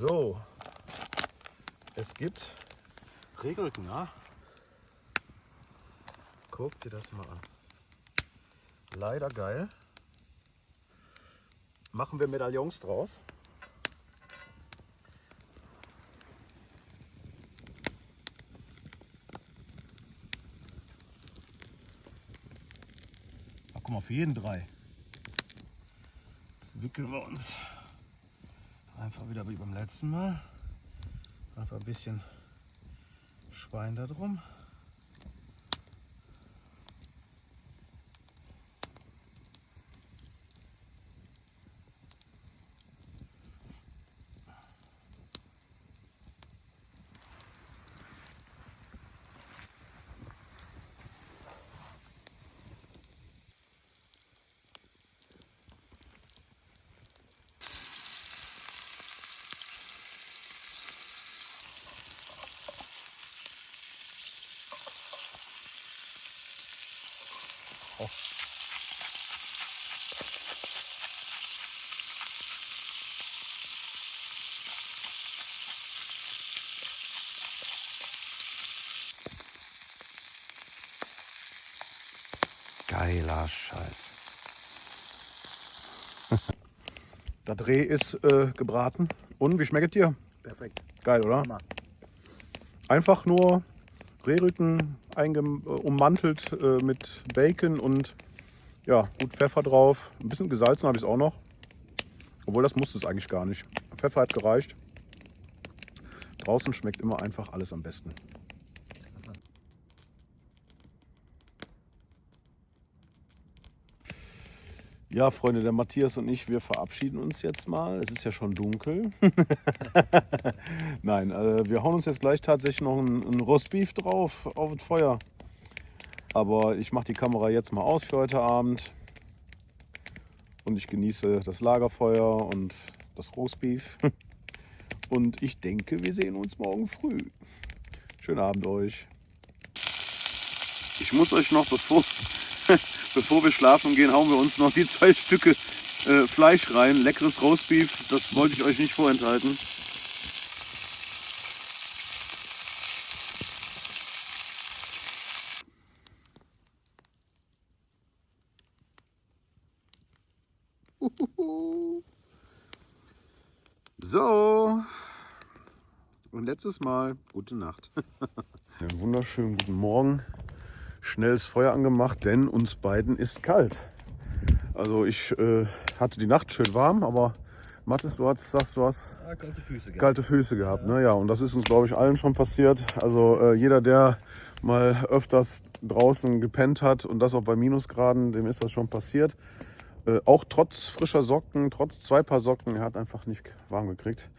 So, es gibt Rehrücken, ja? Guck dir das mal an. Leider geil. Machen wir Medaillons draus. Ach, guck mal, für jeden 3. Jetzt wickeln wir uns einfach wieder wie beim letzten Mal. Einfach ein bisschen Schwein da drum. Oh. Geiler Scheiß. Das Reh ist gebraten. Und wie schmeckt es dir? Perfekt. Geil, oder? Hammer. Einfach nur Rehrücken ummantelt mit Bacon und ja, gut Pfeffer drauf. Ein bisschen gesalzen habe ich es auch noch. Obwohl, das musste es eigentlich gar nicht. Pfeffer hat gereicht. Draußen schmeckt immer einfach alles am besten. Ja, Freunde, der Matthias und ich, wir verabschieden uns jetzt mal. Es ist ja schon dunkel. Nein, wir hauen uns jetzt gleich tatsächlich noch ein Rostbeef drauf auf das Feuer. Aber ich mache die Kamera jetzt mal aus für heute Abend. Und ich genieße das Lagerfeuer und das Rostbeef. Und ich denke, wir sehen uns morgen früh. Schönen Abend euch. Ich muss euch noch, bevor wir schlafen gehen, hauen wir uns noch die 2 Stücke Fleisch rein. Leckeres Roastbeef, das wollte ich euch nicht vorenthalten. So, und letztes Mal gute Nacht. Einen wunderschönen guten Morgen. Schnelles Feuer angemacht, denn uns beiden ist kalt. Also ich hatte die Nacht schön warm, aber Mathis, du hast Kalte Füße gehabt. kalte Füße gehabt. Ne? Ja, und das ist uns, glaube ich, allen schon passiert. Also jeder, der mal öfters draußen gepennt hat und das auch bei Minusgraden, dem ist das schon passiert. Auch trotz frischer Socken, trotz 2 Paar Socken, er hat einfach nicht warm gekriegt.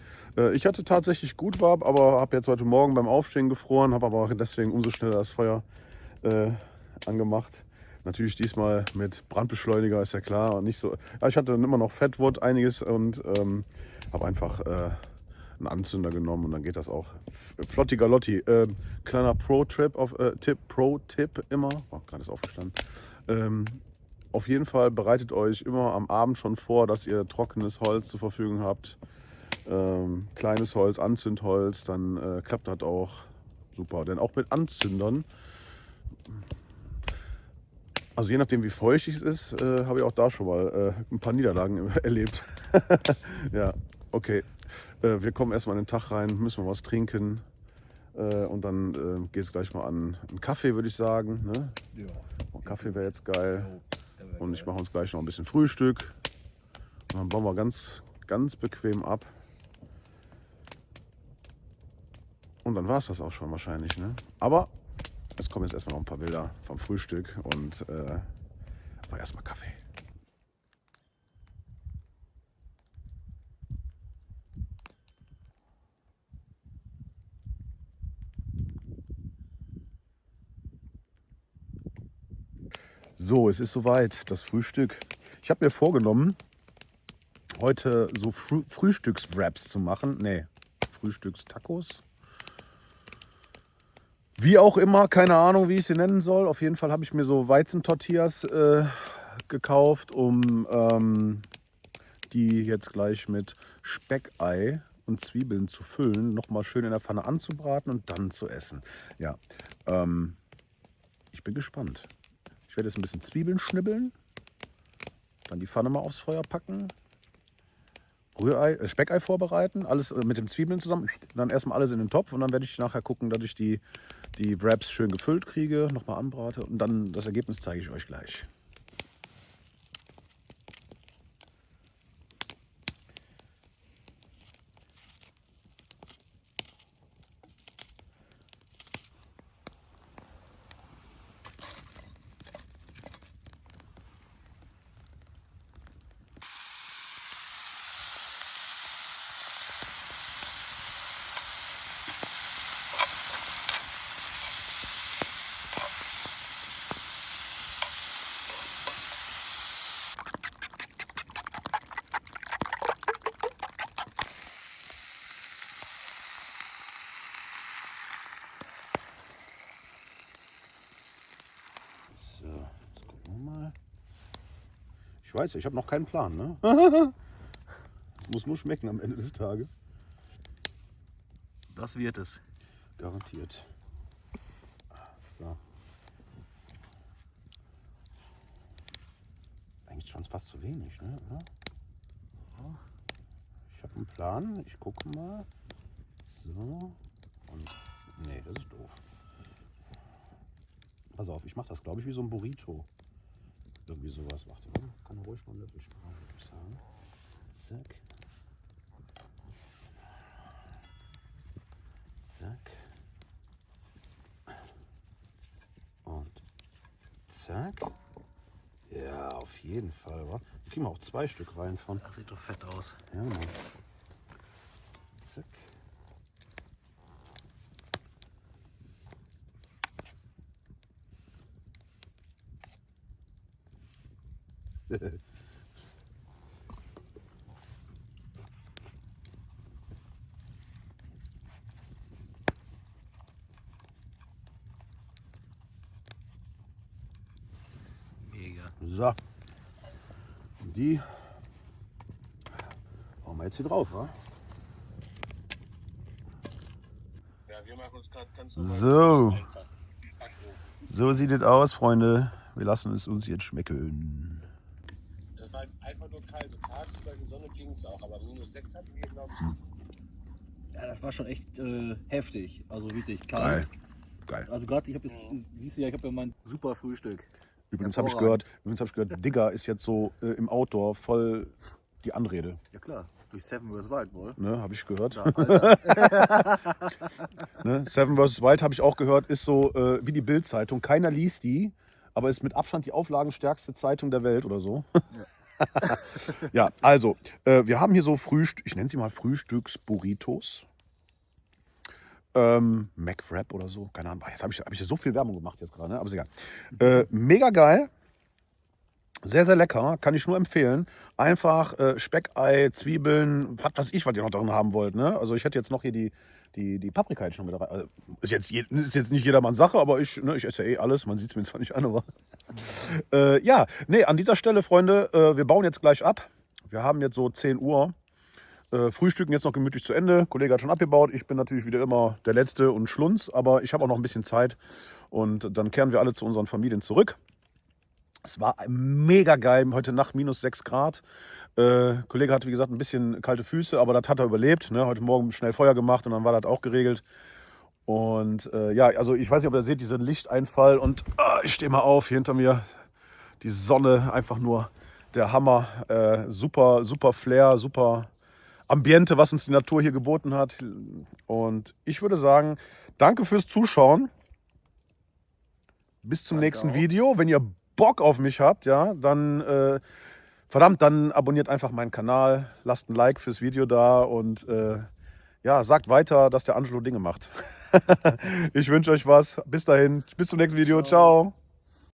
Ich hatte tatsächlich gut warm, aber habe jetzt heute Morgen beim Aufstehen gefroren, habe aber auch deswegen umso schneller das Feuer angemacht. Natürlich diesmal mit Brandbeschleuniger, ist ja klar. Und nicht so. Ja, ich hatte dann immer noch Fettwood einiges und habe einfach einen Anzünder genommen und dann geht das auch. Flotti Galotti. Kleiner Pro-Tipp immer. Oh, gerade ist aufgestanden. Auf jeden Fall bereitet euch immer am Abend schon vor, dass ihr trockenes Holz zur Verfügung habt. Kleines Holz, Anzündholz, dann klappt das auch super. Denn auch mit Anzündern, also je nachdem wie feucht es ist, habe ich auch da schon mal ein paar Niederlagen erlebt. Ja, okay. Wir kommen erstmal in den Tag rein, müssen wir was trinken. Und dann geht es gleich mal an einen Kaffee, würde ich sagen. Ne? Ja. Und Kaffee wäre jetzt geil. Ja, Und ich mache uns gleich noch ein bisschen Frühstück. Und dann bauen wir ganz, ganz bequem ab. Und dann war es das auch schon wahrscheinlich. Ne? Aber es kommen jetzt erstmal noch ein paar Bilder vom Frühstück und aber erstmal Kaffee. So, es ist soweit, das Frühstück. Ich habe mir vorgenommen, heute so Frühstückswraps zu machen. Nee, Frühstückstacos. Wie auch immer, keine Ahnung, wie ich sie nennen soll. Auf jeden Fall habe ich mir so Weizentortillas gekauft, um die jetzt gleich mit Speckei und Zwiebeln zu füllen, nochmal schön in der Pfanne anzubraten und dann zu essen. Ja, ich bin gespannt. Ich werde jetzt ein bisschen Zwiebeln schnibbeln, dann die Pfanne mal aufs Feuer packen, Speckei vorbereiten, alles mit den Zwiebeln zusammen, dann erstmal alles in den Topf und dann werde ich nachher gucken, dass ich die Wraps schön gefüllt kriege, nochmal anbrate und dann das Ergebnis zeige ich euch gleich. Ich weiß, ich habe noch keinen Plan, ne? Es muss nur schmecken am Ende des Tages. Das wird es. Garantiert. So. Eigentlich schon fast zu wenig, ne? Ich habe einen Plan. Ich gucke mal. So. Und. Nee, das ist doof. Pass auf, ich mache das, glaube ich, wie so ein Burrito. Irgendwie sowas. Warte mal, kann ruhig mal einen Löffel sparen, würde ich sagen. Zack. Zack. Und zack. Ja, auf jeden Fall. Wa? Da kriegen wir auch 2 Stück rein von. Das sieht doch fett aus. Ja, Mann. Zack. Mega. So. Und die hauen wir jetzt hier drauf, wa? Ja, wir machen uns gerade ganz So. So sieht es aus, Freunde. Wir lassen es uns jetzt schmecken. Das war einfach nur kalt. Und tagsüber in Sonne ging es auch, aber -6 hatten wir, glaube ich. Ja, das war schon echt heftig. Also wirklich Geil. kalt. Geil. Also gerade, ich habe jetzt, siehst du ja, ich habe ja mein super Frühstück. Übrigens habe ich gehört, Digger ist jetzt so im Outdoor voll die Anrede. Ja klar, durch Seven vs. Wild wohl. Ne, habe ich gehört. Ja, Alter. Ne, Seven vs. Wild habe ich auch gehört, ist so wie die Bild-Zeitung. Keiner liest die, aber ist mit Abstand die auflagenstärkste Zeitung der Welt oder so. Ja, also, wir haben hier so ich nenne sie mal Frühstücks-Burritos. McWrap oder so, keine Ahnung. Jetzt habe ich so viel Werbung gemacht jetzt gerade, ne? Aber ist egal. Mega geil. Sehr, sehr lecker. Kann ich nur empfehlen. Einfach Speckei, Zwiebeln, was weiß ich, was ihr noch drin haben wollt. Ne? Also ich hätte jetzt noch hier die Paprika jetzt schon wieder rein. Also ist jetzt nicht jedermanns Sache, aber ich esse ja eh alles. Man sieht es mir zwar nicht an, aber... ja, nee, an dieser Stelle, Freunde, wir bauen jetzt gleich ab. Wir haben jetzt so 10 Uhr. Frühstücken jetzt noch gemütlich zu Ende. Kollege hat schon abgebaut. Ich bin natürlich wieder immer der Letzte und Schlunz, aber ich habe auch noch ein bisschen Zeit. Und dann kehren wir alle zu unseren Familien zurück. Es war mega geil. Heute Nacht -6 Grad. Kollege hatte, wie gesagt, ein bisschen kalte Füße, aber das hat er überlebt. Ne? Heute Morgen schnell Feuer gemacht und dann war das auch geregelt. Und ja, also ich weiß nicht, ob ihr seht, diesen Lichteinfall. Und ich stehe mal auf, hier hinter mir die Sonne, einfach nur der Hammer. Super, super Flair, super Ambiente, was uns die Natur hier geboten hat. Und ich würde sagen, danke fürs Zuschauen. Bis zum nächsten Video. Wenn ihr Bock auf mich habt, ja, dann dann abonniert einfach meinen Kanal, lasst ein Like fürs Video da und ja, sagt weiter, dass der Angelo Dinge macht. Ich wünsche euch was. Bis dahin, bis zum nächsten Video. Ciao.